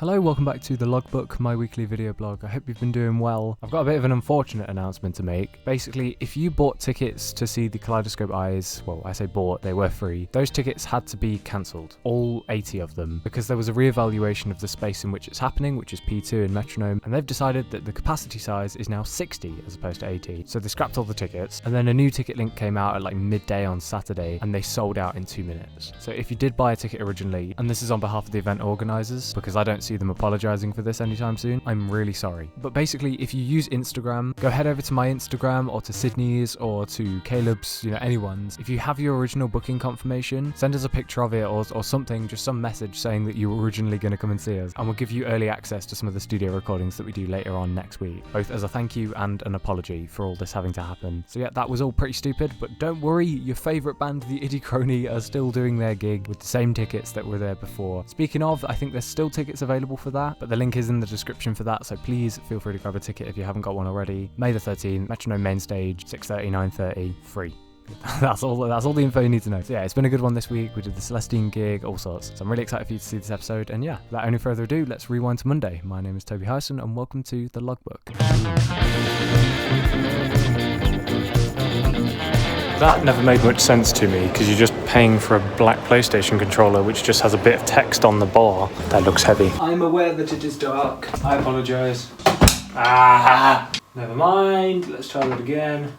Hello, welcome back to the Logbook, my weekly video blog. I hope you've been doing well. I've got a bit of an unfortunate announcement to make. Basically, if you bought tickets to see the Kaleidoscope Eyes, well, I say bought, they were free, those tickets had to be cancelled, all 80 of them, because there was a re-evaluation of the space in which it's happening, which is P2 in Metronome, and they've decided that the capacity size is now 60 as opposed to 80. So they scrapped all the tickets, and then a new ticket link came out at like midday on Saturday, and they sold out in 2 minutes. So if you did buy a ticket originally, and this is on behalf of the event organisers, because I don't see them apologising for this anytime soon, I'm really sorry. But basically, if you use Instagram, go head over to my Instagram or to Sydney's or to Caleb's, anyone's. If you have your original booking confirmation, send us a picture of it or something, just some message saying that you were originally going to come and see us, and we'll give you early access to some of the studio recordings that we do later on next week, both as a thank you and an apology for all this having to happen. So yeah, that was all pretty stupid, but don't worry, your favourite band, the IDDIEKRONIE, are still doing their gig with the same tickets that were there before. Speaking of, I think there's still tickets available for that, but the link is in the description for that, so please feel free to grab a ticket if you haven't got one already. May the 13th, Metronome main stage, 6:30, 9:30, free. That's all the info you need to know. So yeah, it's been a good one this week. We did the Celestine gig, all sorts. So I'm really excited for you to see this episode. And yeah, without any further ado, let's rewind to Monday. My name is Toby Hyson and welcome to the Logbook. That never made much sense to me because you're just paying for a black PlayStation controller which just has a bit of text on the bar. That looks heavy. I'm aware that it is dark. I apologise. Never mind. Let's try that again.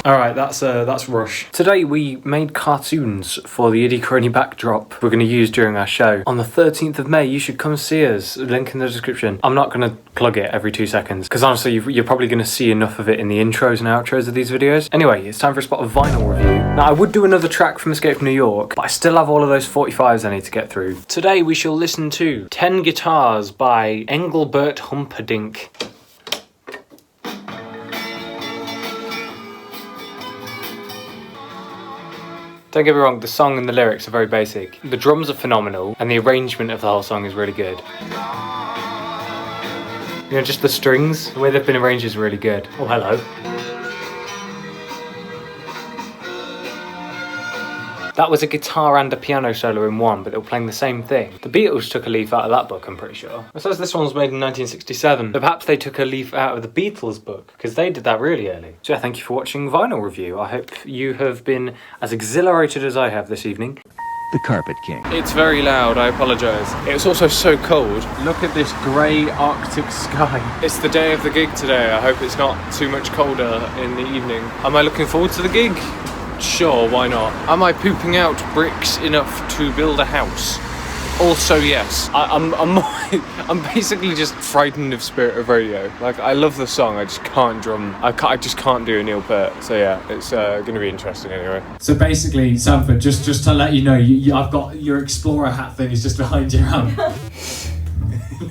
Alright, that's Rush. Today we made cartoons for the IDDIEKRONIE backdrop we're going to use during our show. On the 13th of May, you should come see us. Link in the description. I'm not going to plug it every 2 seconds, because honestly, you're probably going to see enough of it in the intros and outros of these videos. Anyway, it's time for a spot of vinyl review. Now, I would do another track from Escape from New York, but I still have all of those 45s I need to get through. Today we shall listen to 10 Guitars by Engelbert Humperdinck. Don't get me wrong, the song and the lyrics are very basic. The drums are phenomenal, and the arrangement of the whole song is really good. Just the strings, the way they've been arranged is really good. Oh, hello. That was a guitar and a piano solo in one, but they were playing the same thing. The Beatles took a leaf out of that book, I'm pretty sure. It says this one was made in 1967, but perhaps they took a leaf out of the Beatles book, because they did that really early. So yeah, thank you for watching Vinyl Review. I hope you have been as exhilarated as I have this evening. The Carpet King. It's very loud, I apologise. It's also so cold. Look at this grey Arctic sky. It's the day of the gig today. I hope it's not too much colder in the evening. Am I looking forward to the gig? Sure, why not? Am I pooping out bricks enough to build a house? Also, yes. I'm basically just frightened of Spirit of Radio. Like, I love the song, I just can't drum. I just can't do a Neil Peart. So yeah, it's going to be interesting anyway. So basically, Sanford, just to let you know, I've got your Explorer hat thing is just behind your arm.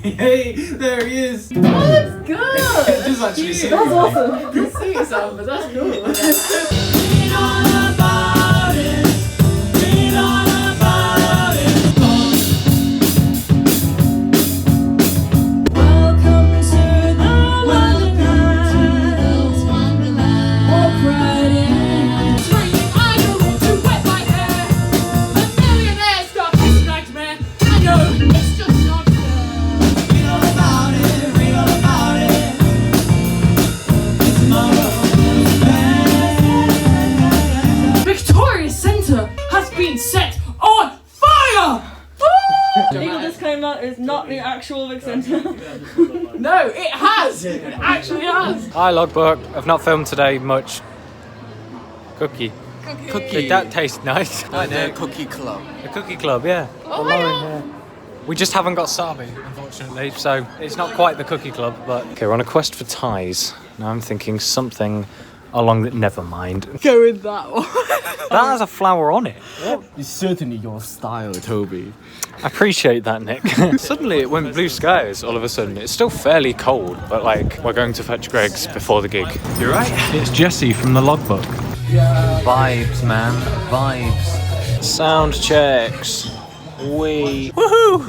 Hey, there he is. Oh, that's good. Just actually see That's awesome. Good seeing you, Sanford. That's cool. Legal disclaimer is not the actual Vic Centre. No, it has! It actually has! Hi Logbook, I've not filmed today much. Cookie. Did that taste nice? Like the Cookie Club. The Cookie Club, yeah. Oh my God. We just haven't got Sabi, unfortunately, so it's not quite the Cookie Club, but... Okay, we're on a quest for ties. Now I'm thinking something along the... Never mind. Go with that one. That has a flower on it. It's certainly your style, Toby. I appreciate that, Nick. Suddenly it went blue skies all of a sudden. It's still fairly cold, but like, we're going to fetch Greg's before the gig. You're right. It's Jesse from the Logbook. Vibes, man. Vibes. Sound checks. Woohoo!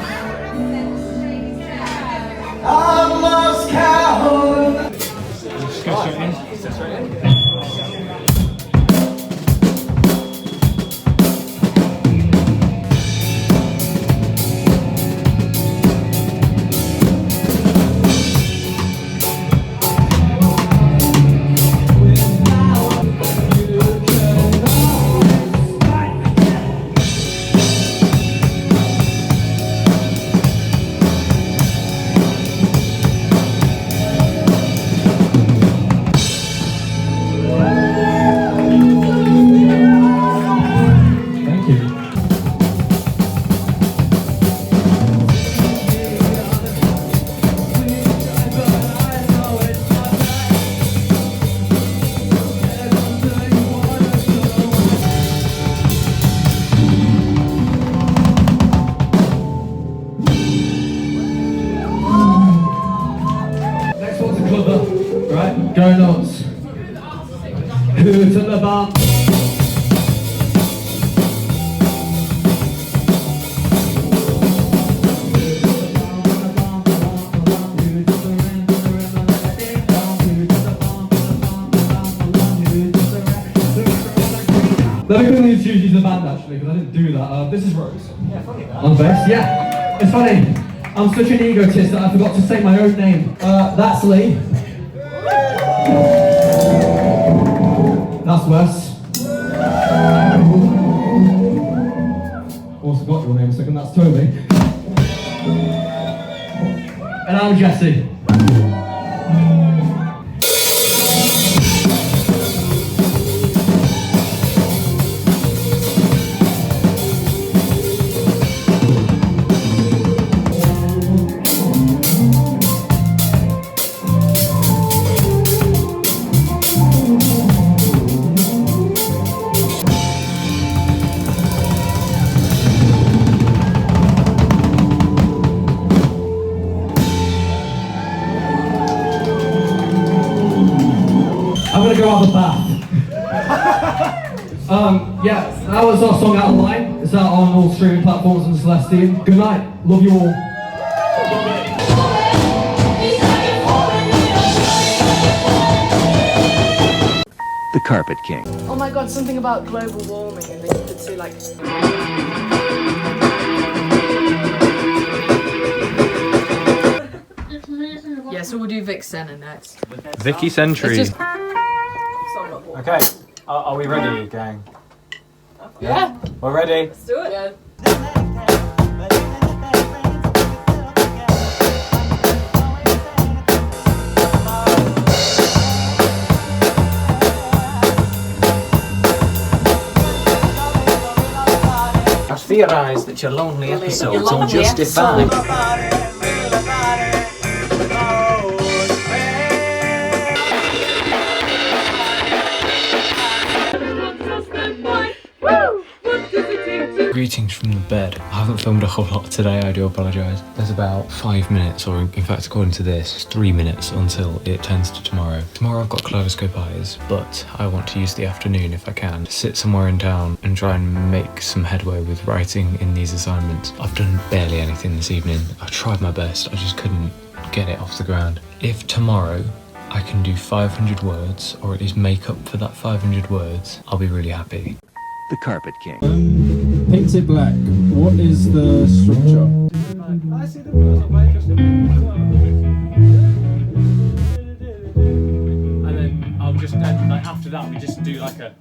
I'm lost count. Just go straight in. Right, go nuts. Who's at the bump? Let me quickly introduce you to the band actually, because I didn't do that. This is Rose. Yeah, funny that. On bass, yeah. It's funny. I'm such an egotist that I forgot to say my own name. That's Lee. That's Wes. Also got your name a second, that's Toby. And I'm Jesse. I'm gonna go out the bath. Yeah, that was our song Out of Line. It's out on all streaming platforms and Celestine. Good night. Love you all. The Carpet King. Oh my god, something about global warming and then you could see like... Yeah, so we'll do Vic Senna next. Vicky Sentry. It's just... Okay, are we ready, gang? Yeah. We're ready. Let's do it. Yeah. I theorise that your lonely episodes Your lonely are justified. Greetings from the bed. I haven't filmed a whole lot today, I do apologise. There's about 5 minutes, or in fact according to this, 3 minutes until it turns to tomorrow. Tomorrow I've got kaleidoscope eyes, but I want to use the afternoon if I can to sit somewhere in town and try and make some headway with writing in these assignments. I've done barely anything this evening. I tried my best, I just couldn't get it off the ground. If tomorrow I can do 500 words, or at least make up for that 500 words, I'll be really happy. The Carpet King. Paint it black. What is the structure? And then I'll just then, like after that we just do like a...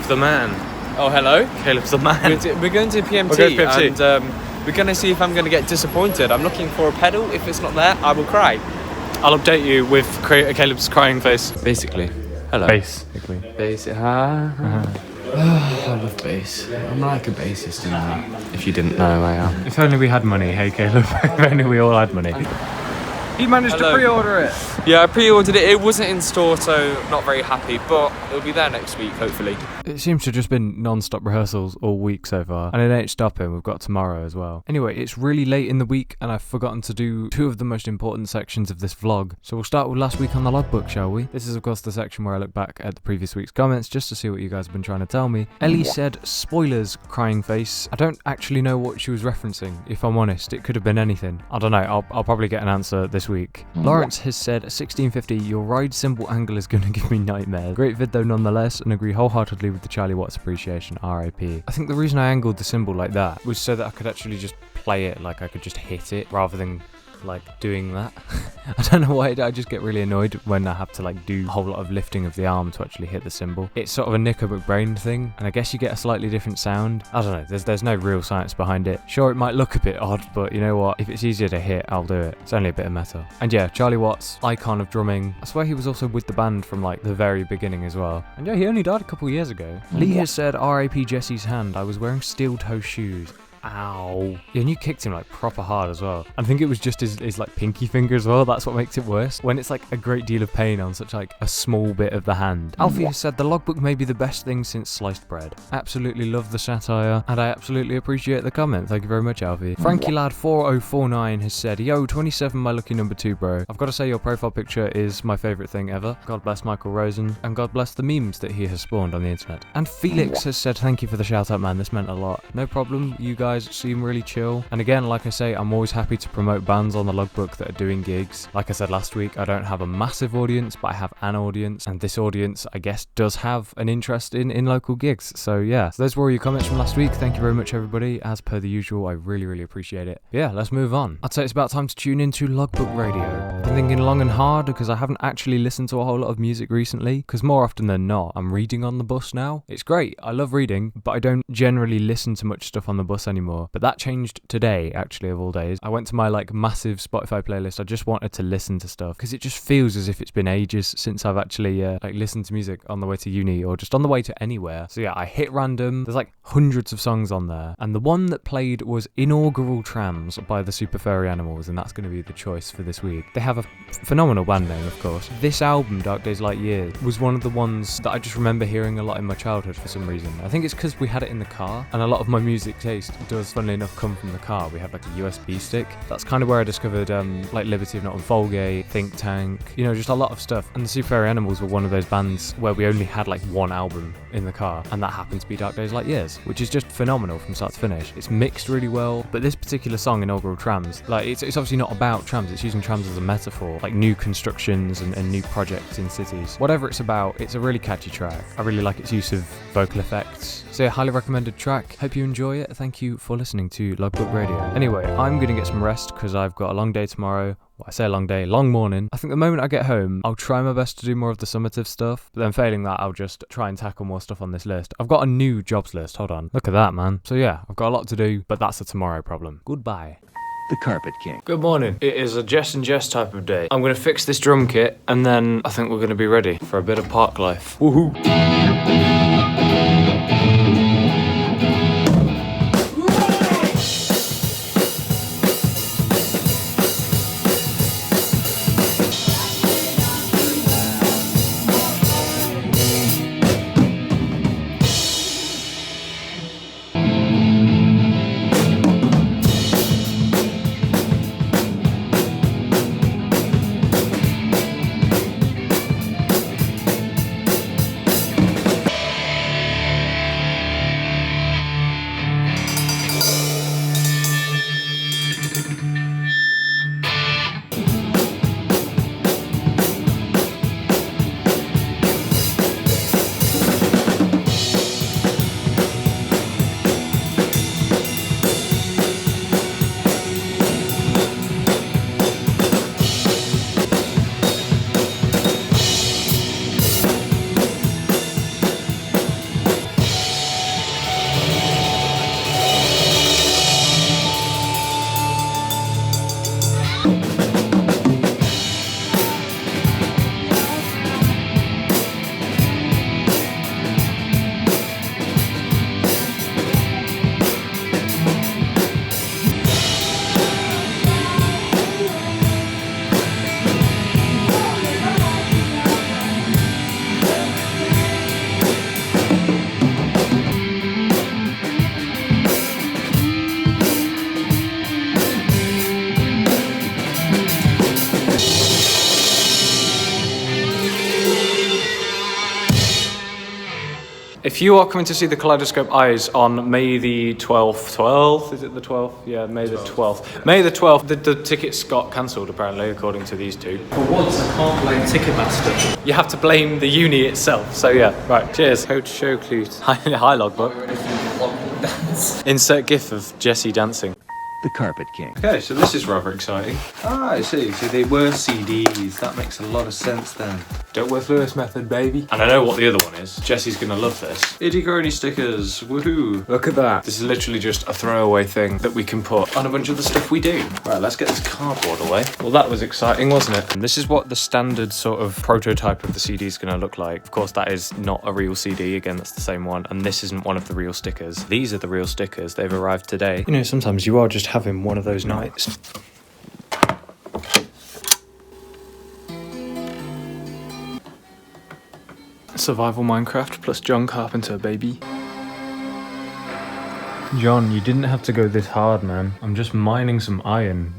the man. Oh, hello. Caleb's the man. We're going to PMT, We're going to PMT. and we're going to see if I'm going to get disappointed. I'm looking for a pedal. If it's not there, I will cry. I'll update you with Caleb's crying face. Basically. Hello. Basically. I love bass. I'm like a bassist, you know. If you didn't know, I am. If only we had money, hey Caleb. If only we all had money. He managed to pre-order it. Yeah, I pre-ordered it. It wasn't in store, so not very happy, but it'll be there next week, hopefully. It seems to have just been non-stop rehearsals all week so far, and it ain't stopping. We've got tomorrow as well. Anyway, it's really late in the week, and I've forgotten to do two of the most important sections of this vlog. So we'll start with last week on the logbook, shall we? This is of course the section where I look back at the previous week's comments just to see what you guys have been trying to tell me. Ellie said, spoilers, crying face. I don't actually know what she was referencing, if I'm honest. It could have been anything. I don't know, I'll probably get an answer this week. Lawrence has said, 1650, your ride symbol angle is gonna give me nightmares. Great vid though nonetheless, and agree wholeheartedly with the Charlie Watts appreciation, RIP. I think the reason I angled the symbol like that was so that I could actually just play it, like I could just hit it, rather than like doing that. I don't know why, I just get really annoyed when I have to like do a whole lot of lifting of the arm to actually hit the symbol. It's sort of a Nico McBrain thing, and I guess you get a slightly different sound. I don't know, there's no real science behind it. Sure, it might look a bit odd, but you know what, if it's easier to hit, I'll do it. It's only a bit of metal. And yeah, Charlie Watts, icon of drumming. I swear he was also with the band from like the very beginning as well. And yeah, he only died a couple years ago. Lee has said, RIP Jesse's hand, I was wearing steel toe shoes. Ow. Yeah, and you kicked him like proper hard as well. I think it was just his like pinky finger as well. That's what makes it worse. When it's like a great deal of pain on such like a small bit of the hand. Alfie has said the logbook may be the best thing since sliced bread. Absolutely love the satire, and I absolutely appreciate the comment. Thank you very much, Alfie. Frankie Lad 4049 has said, yo, 27, my lucky number 2, bro. I've got to say your profile picture is my favorite thing ever. God bless Michael Rosen, and God bless the memes that he has spawned on the internet. And Felix has said, thank you for the shout out, man. This meant a lot. No problem. You guys seem really chill, and again, like I say, I'm always happy to promote bands on the logbook that are doing gigs. Like I said last week, I don't have a massive audience, but I have an audience, and this audience, I guess, does have an interest in local gigs. So yeah, so those were all your comments from last week. Thank you very much, everybody. As per the usual, I really appreciate it. But yeah, let's move on. I'd say it's about time to tune into Logbook Radio. I've been thinking long and hard because I haven't actually listened to a whole lot of music recently, because more often than not, I'm reading on the bus now. It's great, I love reading, but I don't generally listen to much stuff on the bus anymore. But that changed today, actually, of all days. I went to my like massive Spotify playlist. I just wanted to listen to stuff because it just feels as if it's been ages since I've actually like listened to music on the way to uni or just on the way to anywhere. So yeah, I hit random. There's like hundreds of songs on there, and the one that played was Inaugural Trams by the Super Furry Animals, and that's going to be the choice for this week. They have a phenomenal band name, of course. This album, Dark Days Light Years, was one of the ones that I just remember hearing a lot in my childhood for some reason. I think it's because we had it in the car, and a lot of my music taste does, funnily enough, come from the car. We had like a USB stick. That's kind of where I discovered like Liberty of Not on Folgate, Think Tank, you know, just a lot of stuff. And the Super Furry Animals were one of those bands where we only had like one album in the car, and that happened to be Dark Days Light Years, which is just phenomenal from start to finish. It's mixed really well, but this particular song, Inaugural Trams, like it's obviously not about trams, it's using trams as a metaphor, like new constructions and new projects in cities. Whatever it's about, it's a really catchy track. I really like its use of vocal effects. So yeah, highly recommended track. Hope you enjoy it. Thank you for listening to Logbook Radio. Anyway, I'm gonna get some rest because I've got a long day tomorrow. Well, I say a long day, long morning. I think the moment I get home, I'll try my best to do more of the summative stuff, but then failing that, I'll just try and tackle more stuff on this list. I've got a new jobs list, hold on. Look at that, man. So yeah, I've got a lot to do, but that's a tomorrow problem. Goodbye. The Carpet King. Good morning. It is a Jess and Jess type of day. I'm going to fix this drum kit, and then I think we're going to be ready for a bit of park life. Woohoo! if you are coming to see the Kaleidoscope Eyes on May the 12th, is it the 12th? Yeah, May the 12th. May the 12th, the tickets got cancelled apparently, according to these two. For once, I can't blame Ticketmaster. You have to blame the uni itself, so yeah, right, cheers. Coach Showclute. Hi, Logbook. Insert gif of Jesse dancing. The Carpet King. Okay, so this is rather exciting. Ah, I see. So they were CDs. That makes a lot of sense then. Duckworth-Lewis method, baby. And I know what the other one is. Jesse's gonna love this. IDDIEKRONIE stickers. Woohoo. Look at that. This is literally just a throwaway thing that we can put on a bunch of the stuff we do. Right, let's get this cardboard away. Well, that was exciting, wasn't it? And this is what the standard sort of prototype of the CD is gonna look like. Of course, that is not a real CD. Again, that's the same one. And this isn't one of the real stickers. These are the real stickers. They've arrived today. You know, sometimes you are just having one of those nights. Survival Minecraft plus John Carpenter, baby. John, you didn't have to go this hard, man. I'm just mining some iron.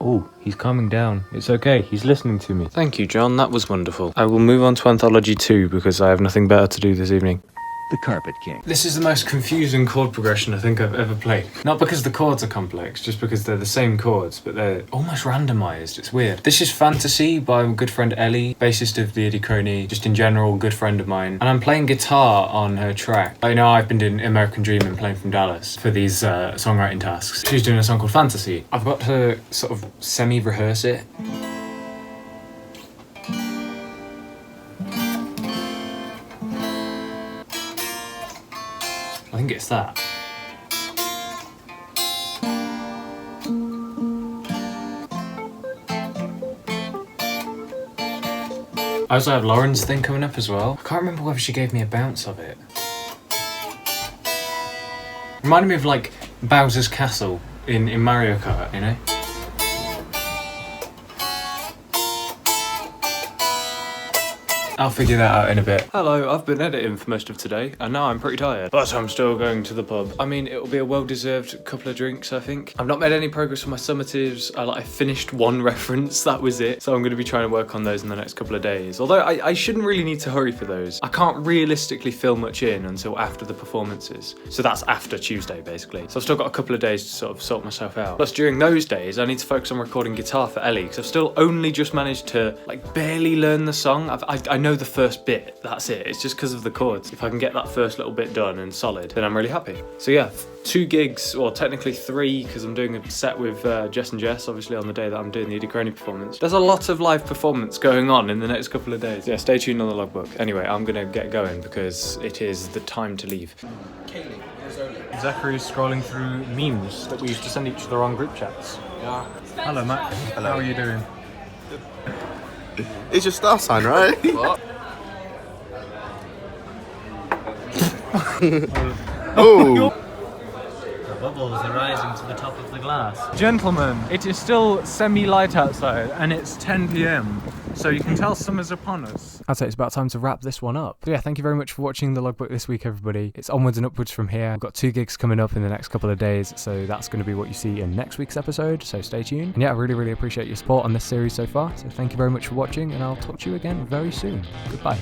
Oh, he's calming down. It's okay, he's listening to me. Thank you, John, that was wonderful. I will move on to Anthology 2 because I have nothing better to do this evening. The Carpet King. This is the most confusing chord progression I think I've ever played. Not because the chords are complex, just because they're the same chords, but they're almost randomized. It's weird. This is Fantasy by my good friend Ellie, bassist of the IDDIEKRONIE, just in general, good friend of mine. And I'm playing guitar on her track. I know I've been doing American Dream and playing from Dallas for these songwriting tasks. She's doing a song called Fantasy. I've got to sort of semi-rehearse it. I think it's that. I also have Lauren's thing coming up as well. I can't remember whether she gave me a bounce of it. Reminded me of like Bowser's Castle in Mario Kart, you know? I'll figure that out in a bit. Hello, I've been editing for most of today, and now I'm pretty tired. But I'm still going to the pub. I mean, it'll be a well-deserved couple of drinks, I think. I've not made any progress on my summatives. I finished one reference, that was it. So I'm going to be trying to work on those in the next couple of days. Although I shouldn't really need to hurry for those. I can't realistically fill much in until after the performances. So that's after Tuesday, basically. So I've still got a couple of days to sort of sort myself out. Plus, during those days, I need to focus on recording guitar for Ellie, because I've still only just managed to, like, barely learn the song. I know the first bit, that's it. It's just because of the chords. If I can get that first little bit done and solid, then I'm really happy. So yeah, 2 gigs, or technically 3, because I'm doing a set with Jess and Jess, obviously on the day that I'm doing the IDDIEKRONIE performance. There's a lot of live performance going on in the next couple of days. Yeah, stay tuned on the Logbook. Anyway, I'm gonna get going because it is the time to leave. Zachary's scrolling through memes that we used to send each other on group chats. Yeah. Hello, Matt. Hello. How are you doing? It's your star sign, right? What? Oh! The bubbles are rising to the top of the glass. Gentlemen, it is still semi-light outside and it's 10 PM, so you can tell summer's upon us. I'd say it's about time to wrap this one up. So yeah, thank you very much for watching the Logbook this week, everybody. It's onwards and upwards from here. I've got 2 gigs coming up in the next couple of days, so that's going to be what you see in next week's episode, so stay tuned. And yeah, I really appreciate your support on this series so far, so thank you very much for watching, and I'll talk to you again very soon. Goodbye.